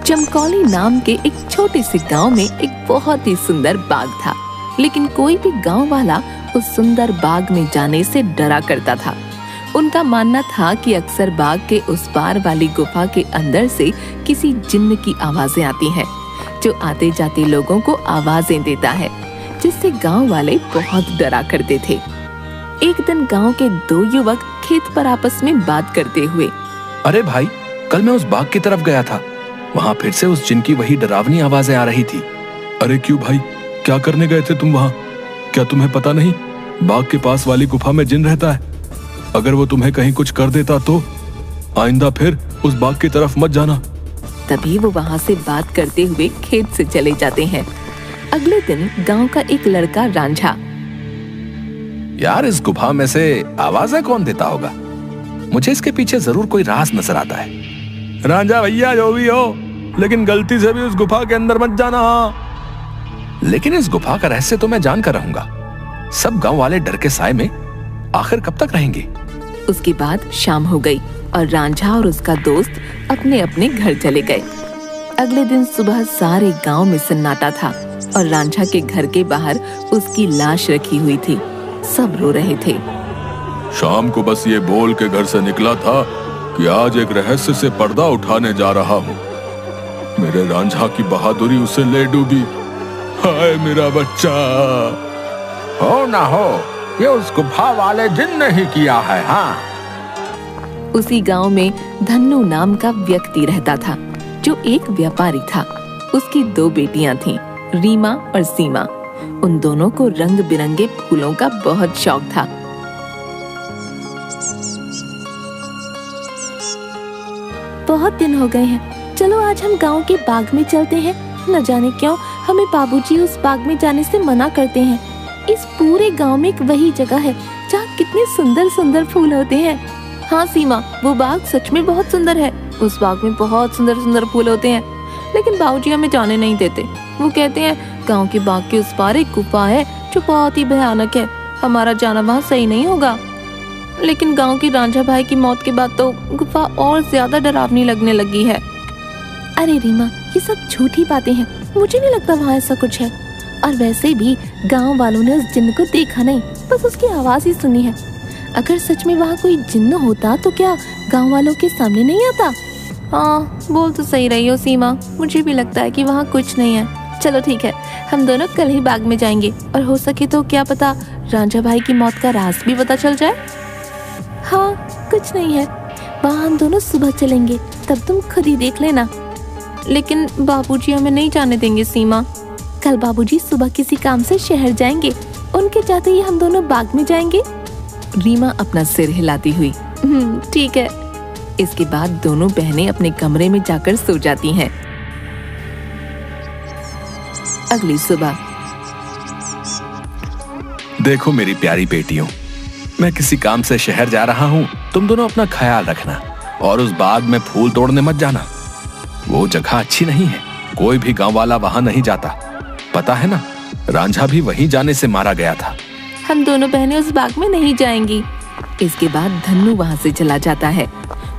चमकौली नाम के एक छोटे से गांव में एक बहुत ही सुंदर बाग था, लेकिन कोई भी गांव वाला उस सुंदर बाग में जाने से डरा करता था। उनका मानना था कि अक्सर बाग के उस पार वाली गुफा के अंदर से किसी जिन्न की आवाजें आती हैं, जो आते जाते लोगों को आवाजें देता है, जिससे गांव वाले बहुत डरा करते थे। एक दिन गांव के दो युवक खेत पर आपस में बात करते हुए, अरे भाई, कल मैं उस बाग की तरफ गया था, वहाँ फिर से उस जिन की वही डरावनी आवाजें आ रही थी। अरे क्यों भाई, क्या करने गए थे तुम वहाँ? क्या तुम्हें पता नहीं बाग के पास वाली गुफा में जिन रहता है? अगर वो तुम्हें कहीं कुछ कर देता तो आइंदा फिर उस बाग की तरफ मत जाना। तभी वो वहाँ से बात करते हुए खेत से चले जाते हैं। अगले दिन गांव का एक लड़का रांझा, यार, इस गुफा में से आवाजें कौन देता होगा? मुझे इसके पीछे जरूर कोई राज नजर आता है। रांझा भैया, जो भी हो, लेकिन गलती से भी उस गुफा के अंदर मत जाना। लेकिन इस गुफा का रहस्य तो मैं जान कर रहूंगा। सब गांव वाले डर के साए में आखिर कब तक रहेंगे? उसके बाद शाम हो गई और रांझा और उसका दोस्त अपने अपने घर चले गए। अगले दिन सुबह सारे गांव में सन्नाटा था और रांझा के घर के बाहर उसकी लाश रखी हुई थी। सब रो रहे थे। शाम को बस ये बोल के घर से निकला था कि आज एक रहस्य से पर्दा उठाने जा रहा हूँ। मेरे रांझा की बहादुरी उसे ले डूबी। हाय मेरा बच्चा। हो ना हो, ये उस गुफा वाले जिन ने ही किया है। हाँ। उसी गांव में धन्नू नाम का व्यक्ति रहता था, जो एक व्यापारी था। उसकी दो बेटियां थीं, रीमा और सीमा। उन दोनों को रंग बिरंगे फूलों का बहुत शौक था। बहुत दिन हो गए हैं, चलो आज हम गांव के बाग में चलते हैं। न जाने क्यों हमें बाबूजी उस बाग में जाने से मना करते हैं। इस पूरे गांव में एक वही जगह है जहाँ कितने सुंदर सुंदर फूल होते हैं। हाँ सीमा, वो बाग सच में बहुत सुंदर है। उस बाग में बहुत सुंदर सुंदर फूल होते हैं, लेकिन बाबूजी हमें जाने नहीं देते। वो कहते हैं गांव के बाग के उस पार एक गुफा है जो बहुत ही भयानक है, हमारा जाना वहाँ सही नहीं होगा। लेकिन गांव की रांझा भाई की मौत के बाद तो गुफा और ज्यादा डरावनी लगने लगी है। अरे रीमा, ये सब झूठी बातें हैं, मुझे नहीं लगता वहाँ ऐसा कुछ है। और वैसे भी गांव वालों ने उस जिन्न को देखा नहीं, बस उसकी आवाज ही सुनी है। अगर सच में वहाँ कोई जिन्न होता तो क्या गांव वालों के सामने नहीं आता? हाँ, बोल तो सही रही हो सीमा, मुझे भी लगता है कि वहाँ कुछ नहीं है। चलो ठीक है, हम दोनों कल ही बाग में जाएंगे और हो सके तो क्या पता रांझा भाई की मौत का राज भी पता चल जाए। हाँ, कुछ नहीं है, वहाँ हम दोनों सुबह चलेंगे, तब तुम खुद ही देख लेना। लेकिन बाबूजी हमें नहीं जाने देंगे सीमा। कल बाबूजी सुबह किसी काम से शहर जाएंगे, उनके जाते ही हम दोनों बाग में जाएंगे। रीमा अपना सिर हिलाती हुई ठीक है। इसके बाद दोनों बहनें अपने कमरे में जाकर सो जाती हैं। अगली सुबह, देखो मेरी प्यारी बेटियों, मैं किसी काम से शहर जा रहा हूँ। तुम दोनों अपना ख्याल रखना और उस बाग में फूल तोड़ने मत जाना। वो जगह अच्छी नहीं है, कोई भी गांव वाला वहां नहीं जाता। पता है ना, रांझा भी वहीं जाने से मारा गया था। हम दोनों बहनें उस बाग में नहीं जाएंगी। इसके बाद धन्नू वहां से चला जाता है।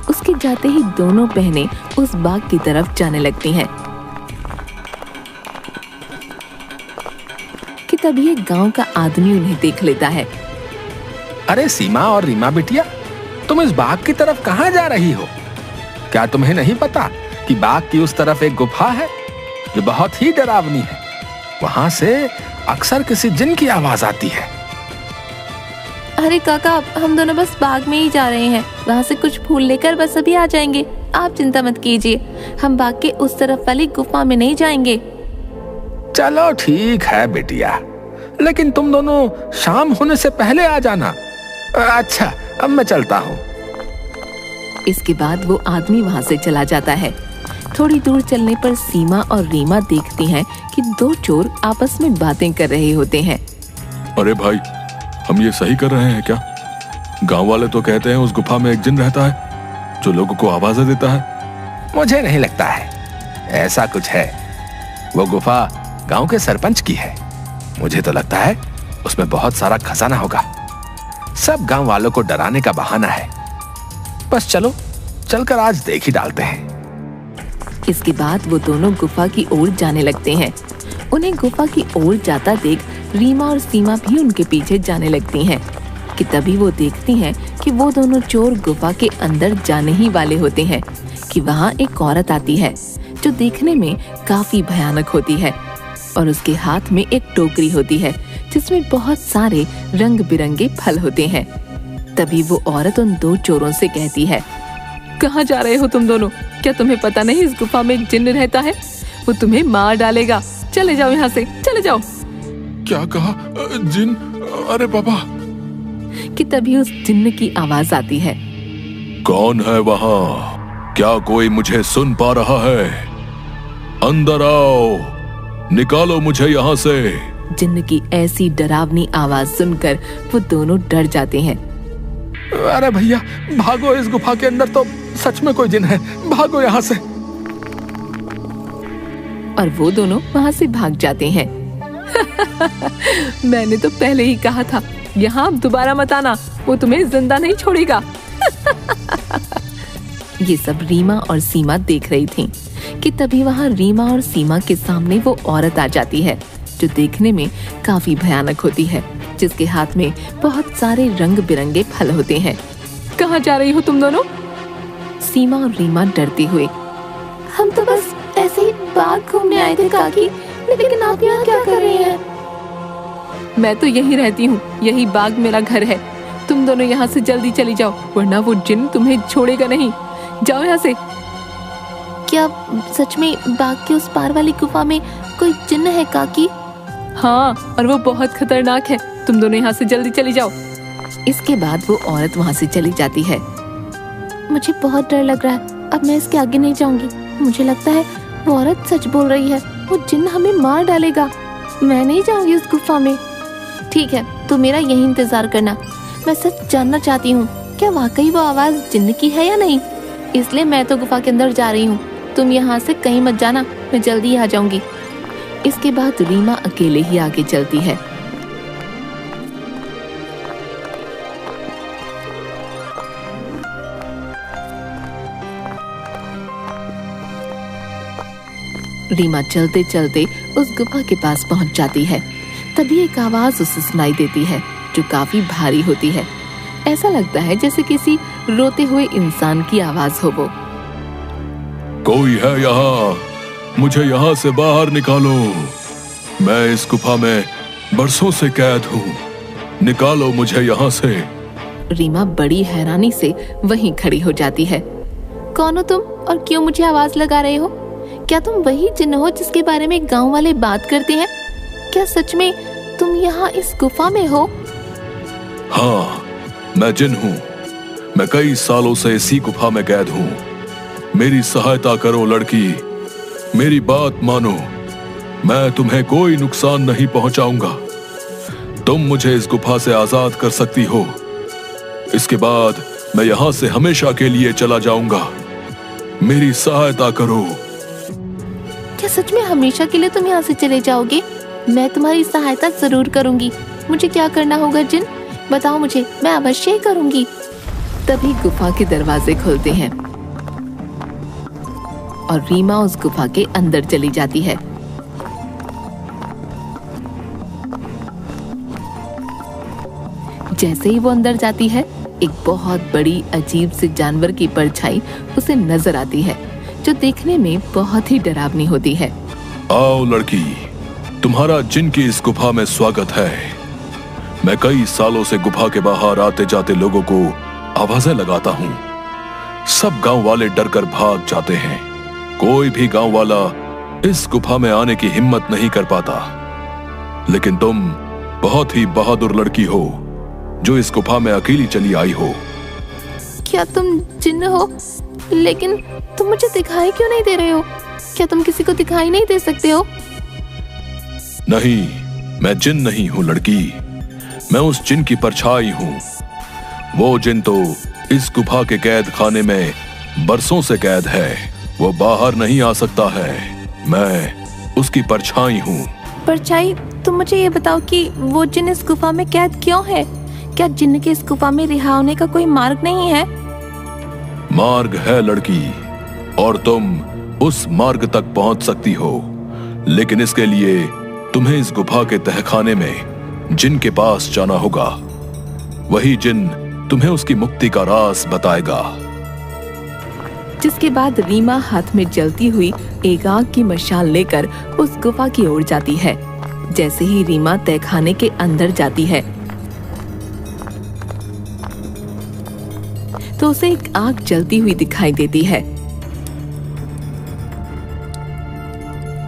उसके जाते ही दोनों बहनें उस बाग की तरफ जाने लगती हैं कि तभी एक गांव का आदमी उन्हें देख लेता है। अरे सीमा और रीमा बिटिया, तुम इस बाग की तरफ कहाँ जा रही हो? क्या तुम्हें नहीं पता कि बाग की उस तरफ एक गुफा है जो बहुत ही डरावनी है? वहां से अक्सर किसी जिन की आवाज आती है। अरे काका, हम दोनों बस बाग में ही जा रहे हैं, वहाँ से कुछ फूल लेकर बस अभी आ जाएंगे। आप चिंता मत कीजिए, हम बाग के उस तरफ वाली गुफा में नहीं जाएंगे। चलो ठीक है बेटिया, लेकिन तुम दोनों शाम होने से पहले आ जाना। अच्छा, अब मैं चलता हूँ। इसके बाद वो आदमी वहाँ से चला जाता है। थोड़ी दूर चलने पर सीमा और रीमा देखती हैं कि दो चोर आपस में बातें कर रहे होते हैं। अरे भाई, हम ये सही कर रहे हैं क्या? गांव वाले तो कहते हैं उस गुफा में एक जिन रहता है जो लोगों को आवाजें देता है। मुझे नहीं लगता है ऐसा कुछ है। वो गुफा गांव के सरपंच की है। मुझे तो लगता है उसमें बहुत सारा खजाना होगा। सब गांव वालों को डराने का बहाना है। बस चलो, चलकर आज देख ही डालते हैं। इसके बाद वो दोनों गुफा की ओर जाने लगते हैं। उन्हें गुफा की ओर जाता देख रीमा और सीमा भी उनके पीछे जाने लगती हैं कि तभी वो देखती हैं कि वो दोनों चोर गुफा के अंदर जाने ही वाले होते हैं कि वहाँ एक औरत आती है जो देखने में काफी भयानक होती है और उसके हाथ में एक टोकरी होती है जिसमें बहुत सारे रंग बिरंगे फल होते हैं। तभी वो औरत उन दो चोरों से कहती है, कहाँ जा रहे हो तुम दोनों? क्या तुम्हें पता नहीं इस गुफा में एक जिन्न रहता है? वो तुम्हें मार डालेगा। चले जाओ यहाँ से, चले जाओ। क्या कहा? जिन? अरे बाबा! कि तभी उस जिन्न की आवाज आती है, कौन है वहाँ? क्या कोई मुझे सुन पा रहा है? अंदर आओ, निकालो मुझे यहाँ से। जिन्न की ऐसी डरावनी आवाज सुनकर वो दोनों डर जाते हैं। अरे भैया भागो, इस गुफा के अंदर तो सच में कोई जिन है, भागो यहाँ से। और वो दोनों वहाँ से भाग जाते हैं। मैंने तो पहले ही कहा था, यहाँ दोबारा मत आना, वो तुम्हें जिंदा नहीं छोड़ेगा। ये सब रीमा और सीमा देख रही थीं कि तभी वहाँ रीमा और सीमा के सामने वो औरत आ जाती है जो देखने में काफी भयानक होती है, जिसके हाथ में बहुत सारे रंग बिरंगे फल होते हैं। कहाँ जा रही हो तुम दोनों? सीमा और रीमा डरते हुए, हम तो बस ऐसे ही बाग घूमने आए थे काकी, लेकिन आप यहाँ क्या कर रही हैं? मैं तो यहीं रहती हूँ, यही बाग मेरा घर है। तुम दोनों यहाँ से जल्दी चली जाओ, वरना वो जिन्न तुम्हें छोड़ेगा नहीं। जाओ यहाँ से। क्या सच में बाग के उस पार वाली गुफा में कोई जिन्न है काकी? हाँ, और वो बहुत खतरनाक है। तुम दोनों यहाँ से जल्दी चली जाओ। इसके बाद वो औरत वहाँ से चली जाती है। मुझे बहुत डर लग रहा है, अब मैं इसके आगे नहीं जाऊंगी। मुझे लगता है वो औरत सच बोल रही है, वो जिन्न हमें मार डालेगा। मैं नहीं जाऊंगी उस गुफा में। ठीक है, तो मेरा यही इंतजार करना। मैं सच जानना चाहती हूँ, क्या वाकई वो आवाज जिन्न की है या नहीं? इसलिए मैं तो गुफा के अंदर जा रही हूँ। तुम यहाँ से कहीं मत जाना, मैं जल्दी आ जाऊंगी। इसके बाद रीमा अकेले ही आगे चलती है। रीमा चलते चलते उस गुफा के पास पहुंच जाती है। तभी एक आवाज उसे सुनाई देती है जो काफी भारी होती है। ऐसा लगता है जैसे किसी रोते हुए इंसान की आवाज हो वो। कोई है यहाँ? मुझे यहाँ से बाहर निकालो। मैं इस गुफा में बरसों से कैद हूँ, निकालो मुझे यहाँ से। रीमा बड़ी हैरानी से वहीं खड़ी हो जाती है। कौन हो तुम और क्यों मुझे आवाज लगा रहे हो? क्या तुम वही जिन्न हो जिसके बारे में गांव वाले बात करते हैं? क्या सच में तुम यहाँ इस गुफा में हो? हाँ, मैं जिन हूँ। मैं कई सालों से इसी गुफा में कैद हूँ। मेरी सहायता करो लड़की, मेरी बात मानो। मैं तुम्हें कोई नुकसान नहीं पहुंचाऊंगा। तुम मुझे इस गुफा से आजाद कर सकती हो। इसके बाद मैं यहाँ से हमेशा के लिए चला जाऊंगा। मेरी सहायता करो। क्या सच में हमेशा के लिए तुम यहाँ से चले जाओगे? मैं तुम्हारी सहायता जरूर करूंगी। मुझे क्या करना होगा जिन? बताओ मुझे, मैं अवश्य ही करूंगी। तभी गुफा के दरवाजे खुलते हैं और रीमा उस गुफा के अंदर चली जाती है। जैसे ही वो अंदर जाती है, एक बहुत बड़ी अजीब से जानवर की परछाई उसे नजर आती है जो देखने में बहुत ही डरावनी होती है। आओ लड़की, तुम्हारा जिन की इस गुफा में स्वागत है। मैं कई सालों से गुफा के बाहर आते जाते लोगों को आवाजें लगाता हूँ। सब गांव वाले डर कर भाग जाते हैं। कोई भी गांव वाला इस गुफा में आने की हिम्मत नहीं कर पाता। लेकिन तुम बहुत ही बहादुर लड़की हो जो इस गुफा में अकेली चली आई हो। क्या तुम जिन्न हो? लेकिन तुम मुझे दिखाई क्यों नहीं दे रहे हो? क्या तुम किसी को दिखाई नहीं दे सकते हो? नहीं, मैं जिन नहीं हूँ लड़की। मैं उस जिन की परछाई हूँ। वो जिन तो इस गुफा के कैद खाने में बरसों से कैद है। वो बाहर नहीं आ सकता है। मैं उसकी परछाई हूँ। परछाई? तुम मुझे ये बताओ कि वो जिन इस गुफा में कैद क्यों है? क्या जिन्न के इस गुफा में रिहा होने का कोई मार्ग नहीं है? मार्ग है लड़की, और तुम उस मार्ग तक पहुंच सकती हो, लेकिन इसके लिए तुम्हें इस गुफा के तहखाने में जिन के पास जाना होगा। वही जिन तुम्हें उसकी मुक्ति का राज बताएगा। जिसके बाद रीमा हाथ में जलती हुई एक आग की मशाल लेकर उस गुफा की ओर जाती है। जैसे ही रीमा तहखाने के अंदर जाती है तो उसे एक आग जलती हुई दिखाई देती है।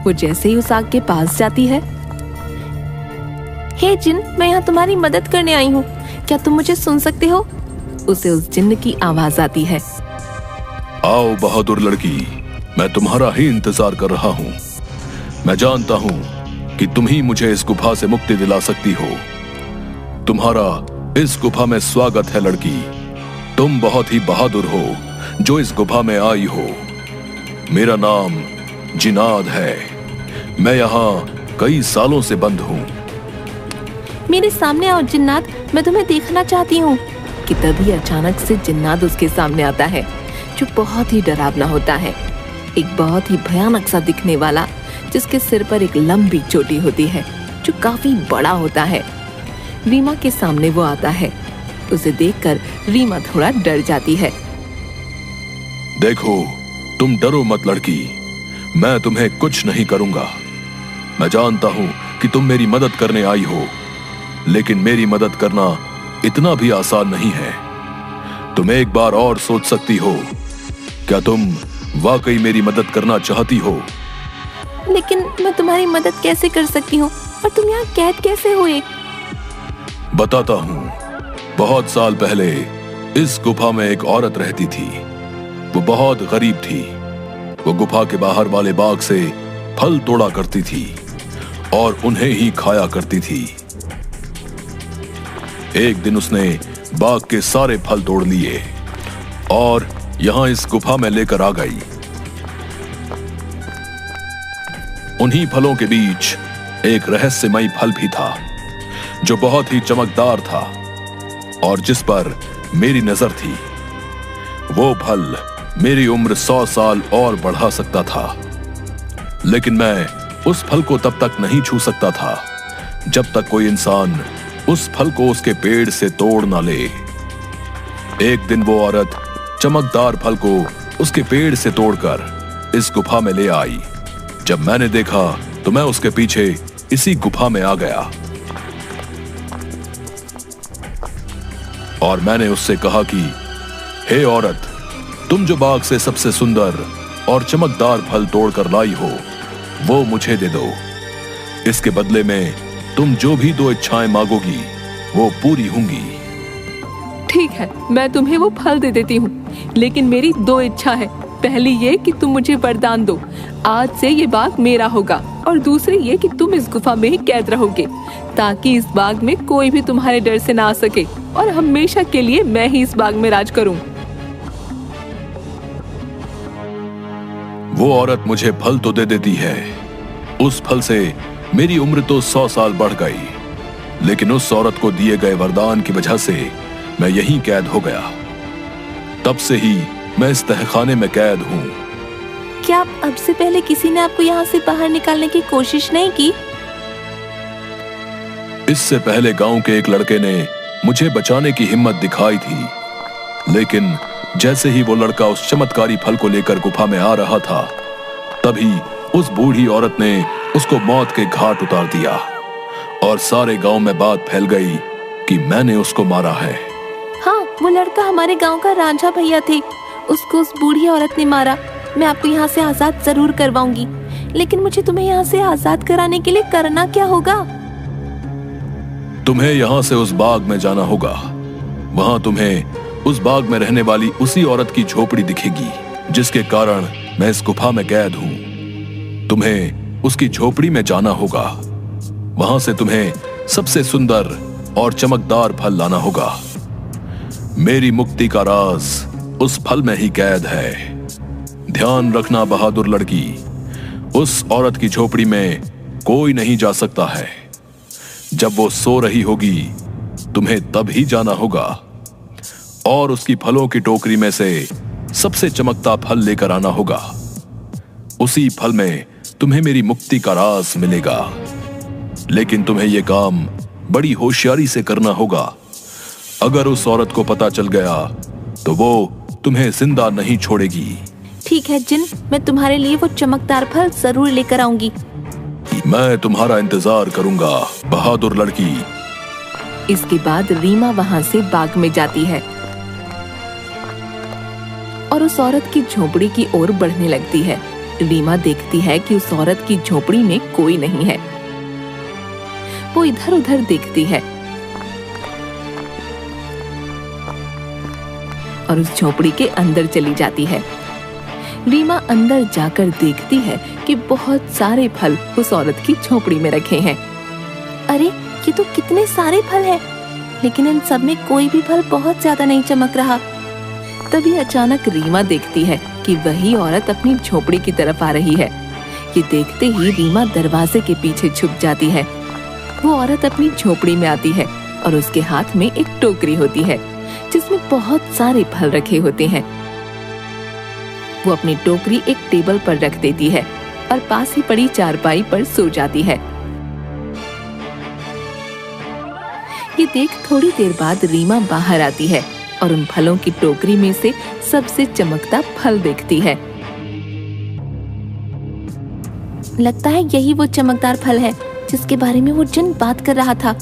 वो जैसे ही उस आग के पास जाती है, हे जिन, मैं यहाँ तुम्हारी मदद करने आई हूँ, क्या तुम मुझे सुन सकते हो? उसे उस जिन्न की आवाज आती है। आओ बहादुर लड़की, मैं तुम्हारा ही इंतजार कर रहा हूँ। मैं जानता हूँ कि तुम ही मुझे इस गुफा से मुक्ति दिला सकती हो। तुम्हारा इस गुफा में स्वागत है लड़की। तुम बहुत ही बहादुर हो जो इस गुफा में आई हो। मेरा नाम जिनाद है। मैं यहाँ कई सालों से बंद हूँ। मेरे सामने आओ जिन्नात, मैं तुम्हें देखना चाहती हूँ। कि तभी अचानक से जिन्नात उसके सामने आता है, जो बहुत ही डरावना होता है। एक बहुत ही भयानक सा दिखने वाला, जिसके सिर पर एक लंबी चोटी होती है जो काफी बड़ा होता है। रीमा के सामने वो आता है। उसे देखकर रीमा थोड़ा डर जाती है। देखो, तुम डरो मत लड़की, मैं तुम्हें कुछ नहीं करूंगा। मैं जानता हूं कि तुम मेरी मदद करने आई हो, लेकिन मेरी मदद करना इतना भी आसान नहीं है। तुम एक बार और सोच सकती हो। क्या तुम वाकई मेरी मदद करना चाहती हो? लेकिन मैं तुम्हारी मदद कैसे कर सकती हूँ, और तुम यहाँ कैद कैसे हुए? बताता हूँ। बहुत साल पहले इस गुफा में एक औरत रहती थी। वो बहुत गरीब थी। वो गुफा के बाहर वाले बाग से फल तोड़ा करती थी और उन्हें ही खाया करती थी। एक दिन उसने बाग के सारे फल तोड़ लिए और यहां इस गुफा में लेकर आ गई। उन्हीं फलों के बीच एक रहस्यमयी फल भी था, जो बहुत ही चमकदार था और जिस पर मेरी नजर थी। वो फल मेरी उम्र 100 साल और बढ़ा सकता था, लेकिन मैं उस फल को तब तक नहीं छू सकता था जब तक कोई इंसान उस फल को उसके पेड़ से तोड़ ना ले। एक दिन वो औरत चमकदार फल को उसके पेड़ से तोड़कर इस गुफा में ले आई। जब मैंने देखा तो मैं उसके पीछे इसी गुफा में आ गया और मैंने उससे कहा कि हे औरत, तुम जो बाग से सबसे सुंदर और चमकदार फल तोड़कर लाई हो, वो मुझे दे दो। इसके बदले में तुम जो भी 2 इच्छाएं मांगोगी वो पूरी होंगी। ठीक है, मैं तुम्हें वो फल दे देती हूँ, लेकिन मेरी 2 इच्छा है। पहली ये कि तुम मुझे वरदान दो, आज से ये बाग मेरा होगा, और दूसरी ये कि तुम इस गुफा में ही कैद रहोगे, ताकि इस बाग में कोई भी तुम्हारे डर से ना आ सके और हमेशा के लिए मैं ही इस बाग में राज करूं। वो औरत मुझे फल तो दे देती है। उस फल से मेरी उम्र तो 100 साल बढ़ गई, लेकिन उस औरत को दिए गए वरदान की वजह से मैं यहीं कैद हो गया। तब से ही मैं इस तहखाने में कैद हूँ। क्या अब से पहले किसी ने आपको यहाँ से बाहर निकालने की कोशिश नहीं की? इससे पहले गांव के एक लड़के ने मुझे बचाने की हिम्मत दिखाई थी, लेकिन जैसे ही वो लड़का उस चमत्कारी फल को लेकर गुफा में आ रहा था, तभी उस बूढ़ी औरत ने उसको मौत के घाट उतार दिया और सारे गांव में बात फैल गई कि मैंने उसको मारा है। हाँ, वो लड़का हमारे गांव का रांझा भैया थे। उसको उस बूढ़ी औरत ने मारा। मैं आपको यहाँ से आजाद जरूर करवाऊंगी, लेकिन मुझे तुम्हें यहाँ से आजाद कराने के लिए करना क्या होगा? तुम्हें यहाँ से उस बाग में जाना होगा। वहां तुम्हें उस बाग में रहने वाली उसी औरत की झोपड़ी दिखेगी, जिसके कारण मैं इस गुफा में कैद हूँ। तुम्हें उसकी झोपड़ी में जाना होगा। वहां से तुम्हें सबसे सुंदर और चमकदार फल लाना होगा। मेरी मुक्ति का राज उस फल में ही कैद है। ध्यान रखना बहादुर लड़की, उस औरत की झोपड़ी में कोई नहीं जा सकता है। जब वो सो रही होगी, तुम्हें तब ही जाना होगा और उसकी फलों की टोकरी में से सबसे चमकता फल लेकर आना होगा। उसी फल में तुम्हें मेरी मुक्ति का राज मिलेगा। लेकिन तुम्हें यह काम बड़ी होशियारी से करना होगा। अगर उस औरत को पता चल गया तो वो तुम्हें जिंदा नहीं छोड़ेगी। ठीक है जिन, मैं तुम्हारे लिए वो चमकदार फल जरूर लेकर आऊंगी। मैं तुम्हारा इंतजार करूंगा बहादुर लड़की। इसके बाद रीमा वहां से बाग में जाती है और उस औरत की झोपड़ी की ओर बढ़ने लगती है। रीमा देखती है कि उस औरत की झोपड़ी में कोई नहीं है। वो इधर उधर देखती है और उस झोपड़ी के अंदर चली जाती है। रीमा अंदर जाकर देखती है कि बहुत सारे फल उस औरत की झोपड़ी में रखे हैं। अरे ये तो कितने सारे फल हैं, लेकिन इन सब में कोई भी फल बहुत ज्यादा नहीं चमक रहा। तभी अचानक रीमा देखती है कि वही औरत अपनी झोपड़ी की तरफ आ रही है। ये देखते ही रीमा दरवाजे के पीछे छुप जाती है। वो औरत अपनी झोपड़ी में आती है और उसके हाथ में एक टोकरी होती है जिसमें बहुत सारे फल रखे होते हैं। वो अपनी टोकरी एक टेबल पर रख देती है और पास ही पड़ी चारपाई पर सो जाती है। ये देख थोड़ी देर बाद रीमा बाहर आती है और उन फलों की टोकरी में से सबसे चमकता फल देखती है। लगता है यही वो चमकदार फल है जिसके बारे में वो जिन बात कर रहा था।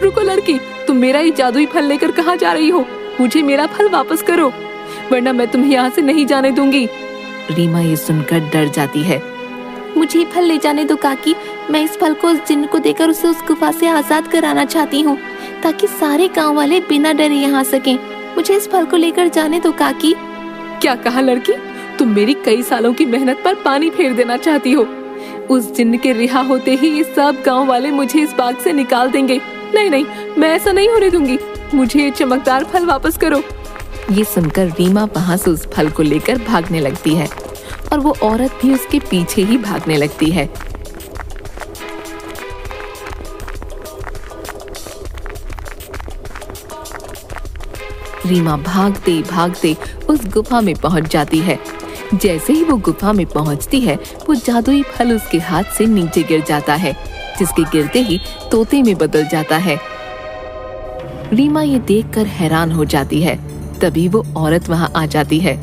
रुको लड़की, तुम मेरा ये जादुई फल लेकर कहाँ जा रही हो? मुझे मेरा फल वापस करो, वरना मैं तुम्हें यहाँ से नहीं जाने दूंगी। रीमा ये सुनकर डर जाती है। मुझे फल ले जाने दो काकी, मैं इस फल को उस जिन्न को देकर उसे उस गुफा से आजाद कराना चाहती हूँ, ताकि सारे गांव वाले बिना डरे यहाँ सकें। मुझे इस फल को लेकर जाने दो काकी। क्या कहा लड़की? तुम मेरी कई सालों की मेहनत पर पानी फेर देना चाहती हो? उस जिन्न के रिहा होते ही ये सब गांव वाले मुझे इस बाग से निकाल देंगे। नहीं नहीं, मैं ऐसा नहीं होने दूंगी। मुझे ये चमकदार फल वापस करो। ये सुनकर रीमा वहाँ से उस फल को लेकर भागने लगती है और वो औरत भी उसके पीछे ही भागने लगती है। रीमा भागते भागते उस गुफा में पहुंच जाती है। जैसे ही वो गुफा में पहुंचती है, वो जादुई फल उसके हाथ से नीचे गिर जाता है, जिसके गिरते ही तोते में बदल जाता है। रीमा ये देखकर हैरान हो जाती है। तभी वो औरत वहाँ आ जाती है।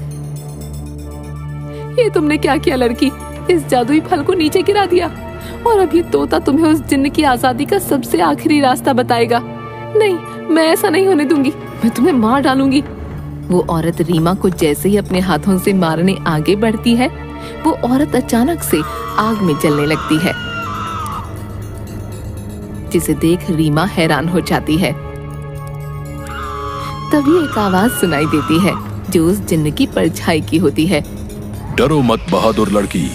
ये तुमने क्या किया लड़की? इस जादुई फल को नीचे गिरा दिया और अब ये तोता तुम्हें उस जिन्न की आजादी का सबसे आखिरी रास्ता बताएगा। नहीं, मैं ऐसा नहीं होने दूंगी, मैं तुम्हें मार डालूंगी। वो औरत रीमा को जैसे ही अपने हाथों से मारने आगे बढ़ती है, वो औरत अचानक से आग में जलने लगती है, जिसे देख रीमा हैरान हो जाती है। तभी एक आवाज सुनाई देती है जो उस जिन्न की परछाई की होती है। डरो मत बहादुर लड़की,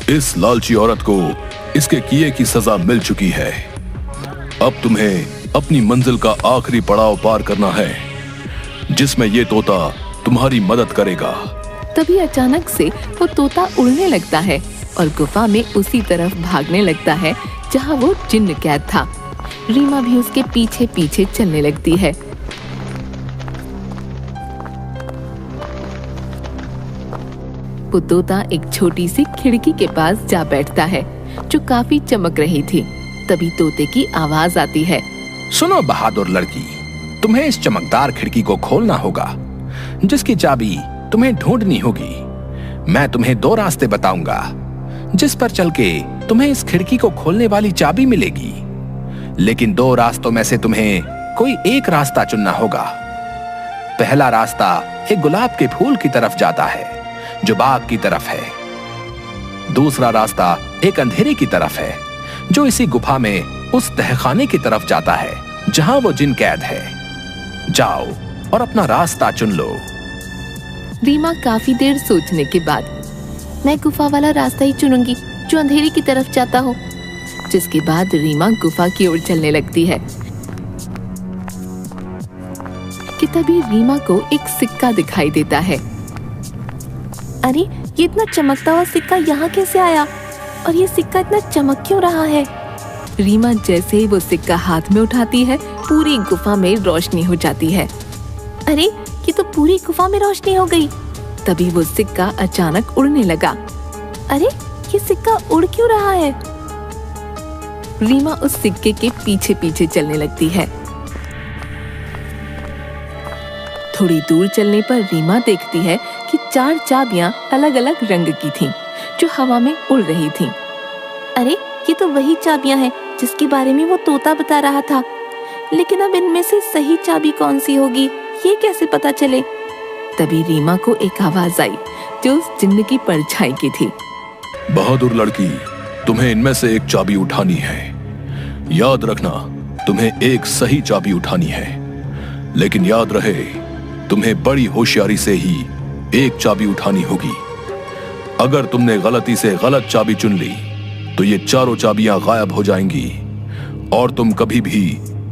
इस लालची औरत को इसके किए की सजा मिल चुकी है। अब तुम्हें अपनी मंजिल का आखिरी पड़ाव पार करना है, जिसमें ये तोता तुम्हारी मदद करेगा। तभी अचानक से वो तोता उड़ने लगता है और गुफा में उसी तरफ भागने लगता है जहाँ वो जिन्न कैद था। रीमा भी उसके पीछे पीछे चलने लगती है। वो तोता एक छोटी सी खिड़की के पास जा बैठता है जो काफी चमक रही थी। तभी तोते की आवाज आती है। सुनो बहादुर लड़की, तुम्हें इस चमकदार खिड़की को खोलना होगा, जिसकी चाबी तुम्हें ढूंढनी होगी। मैं तुम्हें 2 रास्ते बताऊंगा, जिस पर चल के तुम्हें इस खिड़की को खोलने वाली चाबी मिलेगी। लेकिन 2 रास्तों में से तुम्हें कोई एक रास्ता चुनना होगा। पहला रास्ता एक गुलाब के फूल की तरफ जाता है जो बाग की तरफ है। दूसरा रास्ता एक अंधेरे की तरफ है जो इसी गुफा में उस तहखाने की तरफ जाता है जहां वो जिन कैद है। जाओ और अपना रास्ता चुन लो। रीमा काफी देर सोचने के बाद मैं गुफा वाला रास्ता ही चुनूंगी जो अंधेरे की तरफ जाता हो। जिसके बाद रीमा गुफा की ओर चलने लगती है कि तभी रीमा को एक सिक्का दिखाई देता है। अरे ये इतना चमकता हुआ सिक्का यहाँ कैसे आया और ये सिक्का इतना चमक क्यों रहा है? रीमा जैसे ही वो सिक्का हाथ में उठाती है, पूरी गुफा में रोशनी हो जाती है। अरे ये तो पूरी गुफा में रोशनी हो गई। तभी वो सिक्का अचानक उड़ने लगा। अरे ये सिक्का उड़ क्यों रहा है? रीमा उस सिक्के के पीछे पीछे चलने लगती है। थोड़ी दूर चलने पर रीमा देखती है कि 4 चाबियां अलग अलग रंग की थीं, जो हवा में उड़ रही थीं। अरे ये तो वही चाबियां हैं जिसके बारे में वो तोता बता रहा था। लेकिन अब इनमें से सही चाबी कौन सी होगी, ये कैसे पता चले? तभी रीमा को एक आवाज आई जो उस जिन्न की परछाई की थी। बहादुर लड़की, तुम्हें इनमें से एक चाबी उठानी है। याद रखना, तुम्हें एक सही चाबी उठानी है, लेकिन याद रहे तुम्हें बड़ी होशियारी से ही एक चाबी उठानी होगी। अगर तुमने गलती से गलत चाबी चुन ली तो ये चारों चाबियां गायब हो जाएंगी और तुम कभी भी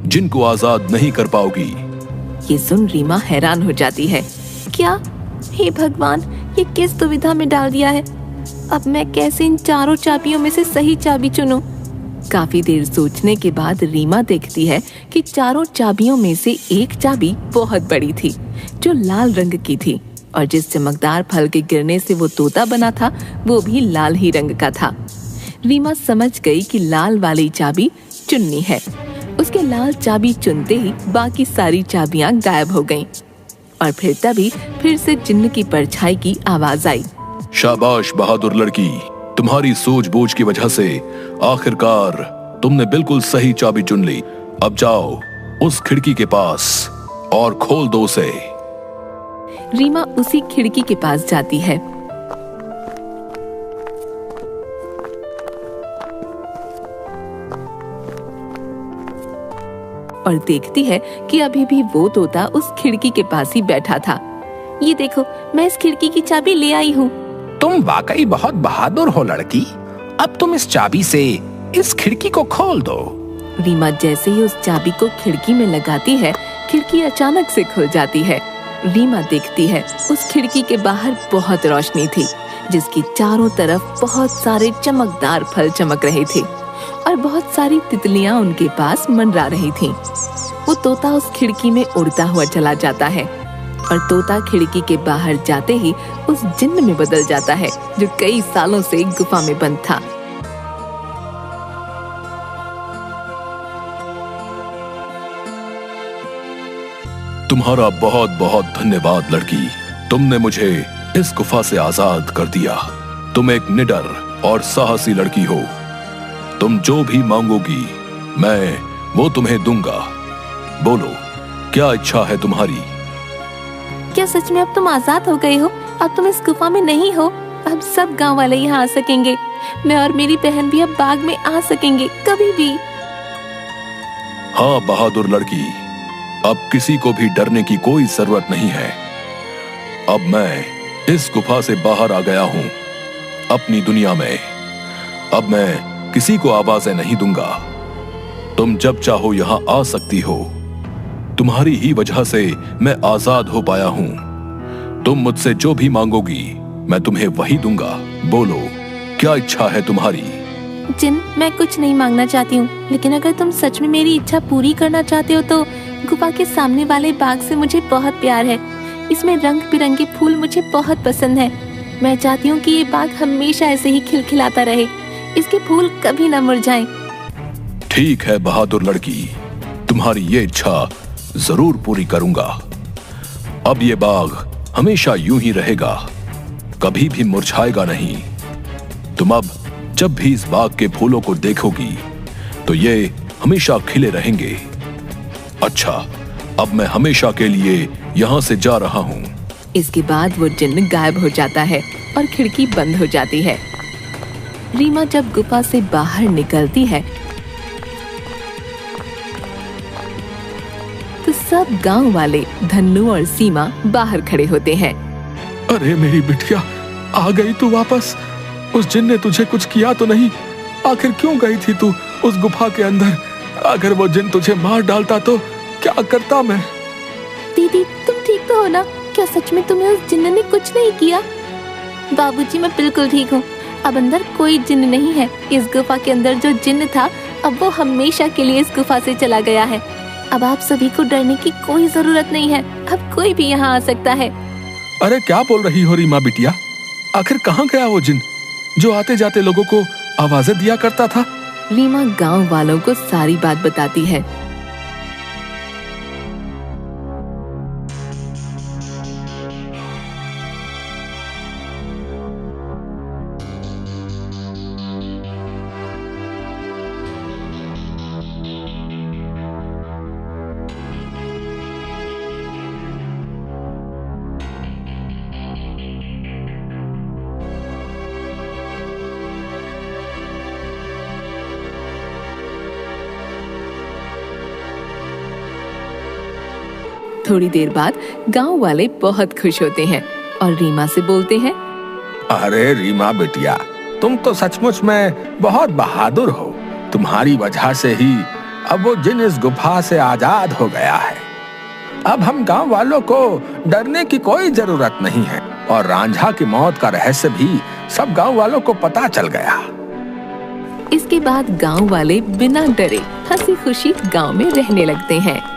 जिन को आजाद नहीं कर पाओगी। ये सुन रीमा हैरान हो जाती है। क्या? हे भगवान, ये किस दुविधा में डाल दिया है। अब मैं कैसे इन चारों चाबियों में से सही चाबी चुनूं? काफी देर सोचने के बाद रीमा देखती है कि चारों चाबियों में से एक चाबी बहुत बड़ी थी, जो लाल रंग की थी, और जिस चमकदार फल के गिरने से वो तोता बना था वो भी लाल ही रंग का था। रीमा समझ गई कि लाल वाली चाबी चुननी है। उसके लाल चाबी चुनते ही बाकी सारी चाबियां गायब हो गईं। और तभी फिर से जिन्न की परछाई की आवाज आई। शाबाश बहादुर लड़की, तुम्हारी सूझबूझ की वजह से आखिरकार तुमने बिल्कुल सही चाबी चुन ली। अब जाओ उस खिड़की के पास और खोल दो उसे। रीमा उसी खिड़की के पास जाती है। और देखती है कि अभी भी वो तोता उस खिड़की के पास ही बैठा था। ये देखो, मैं इस खिड़की की चाबी ले आई हूँ। तुम वाकई बहुत बहादुर हो लड़की। अब तुम इस चाबी से इस खिड़की को खोल दो। रीमा जैसे ही उस चाबी को खिड़की में लगाती है, खिड़की अचानक से खुल जाती है। रीमा देखती है उस खिड़की के बाहर बहुत रोशनी थी, जिसकी चारों तरफ बहुत सारे चमकदार फल चमक रहे थे और बहुत सारी तितलियां उनके पास मंडरा रही थीं। वो तोता उस खिड़की में उड़ता हुआ चला जाता है और तोता खिड़की के बाहर जाते ही उस जिन्न में बदल जाता है, जो कई सालों से गुफा में बंद था। तुम्हारा बहुत बहुत धन्यवाद लड़की, तुमने मुझे इस गुफा से आजाद कर दिया। तुम एक निडर और साहसी लड़की हो। तुम जो भी मांगोगी मैं वो तुम्हें दूंगा। बोलो, क्या इच्छा है तुम्हारी? क्या सच में अब तुम आजाद हो गए हो? अब तुम इस गुफा में नहीं हो। अब सब गांव वाले यहाँ आ सकेंगे। मैं और मेरी बहन भी अब बाग में आ सकेंगे कभी भी। हाँ बहादुर लड़की, अब किसी को भी डरने की कोई जरूरत नहीं है। अब मैं इस गुफा से बाहर आ गया हूँ अपनी दुनिया में। अब मैं किसी को आवाजें नहीं दूंगा। तुम जब चाहो यहाँ आ सकती हो। तुम्हारी ही वजह से मैं आजाद हो पाया हूँ। तुम मुझसे जो भी मांगोगी मैं तुम्हें वही दूंगा। बोलो, क्या इच्छा है तुम्हारी? जिन, मैं कुछ नहीं मांगना चाहती हूँ, लेकिन अगर तुम सच में मेरी इच्छा पूरी करना चाहते हो तो गुफा के सामने वाले बाग से मुझे बहुत प्यार है। इसमें रंग बिरंगे फूल मुझे बहुत पसंद है। मैं चाहती हूँ कि ये बाग हमेशा ऐसे ही खिलखिलाता रहे, इसके फूल कभी न मुरझाएं। ठीक है बहादुर लड़की, तुम्हारी ये इच्छा जरूर पूरी करूंगा। अब ये बाग हमेशा यूं ही रहेगा, कभी भी मुरझाएगा नहीं। तुम अब जब भी इस बाग के फूलों को देखोगी तो ये हमेशा खिले रहेंगे। अच्छा, अब मैं हमेशा के लिए यहाँ से जा रहा हूँ। इसके बाद वो जिन्न गायब हो जाता है और खिड़की बंद हो जाती है। रीमा जब गुफा से बाहर निकलती है तो सब गांव वाले धन्नू और सीमा बाहर खड़े होते हैं। अरे मेरी बिटिया, आ गई तू वापस। उस जिन ने तुझे कुछ किया तो नहीं? आखिर क्यों गई थी तू उस गुफा के अंदर? अगर वो जिन तुझे मार डालता तो क्या करता मैं? दीदी, तुम ठीक तो हो ना? क्या सच में तुम्हें उस जिन्न ने कुछ नहीं किया? बाबूजी, मैं बिल्कुल ठीक हूँ। अब अंदर कोई जिन्न नहीं है। इस गुफा के अंदर जो जिन्न था अब वो हमेशा के लिए इस गुफा से चला गया है। अब आप सभी को डरने की कोई जरूरत नहीं है, अब कोई भी यहाँ आ सकता है। अरे क्या बोल रही हो रीमा बिटिया? आखिर कहाँ गया वो जिन जो आते जाते लोगों को आवाजें दिया करता था? रीमा गांव वालों को सारी बात बताती है। थोड़ी देर बाद गांव वाले बहुत खुश होते हैं और रीमा से बोलते हैं, अरे रीमा बिटिया, तुम तो सचमुच में बहुत बहादुर हो। तुम्हारी वजह से ही अब वो जिन इस गुफा से आजाद हो गया है। अब हम गांव वालों को डरने की कोई जरूरत नहीं है और रांझा की मौत का रहस्य भी सब गांव वालों को पता चल गया। इसके बाद गांव वाले बिना डरे हंसी खुशी गांव में रहने लगते हैं।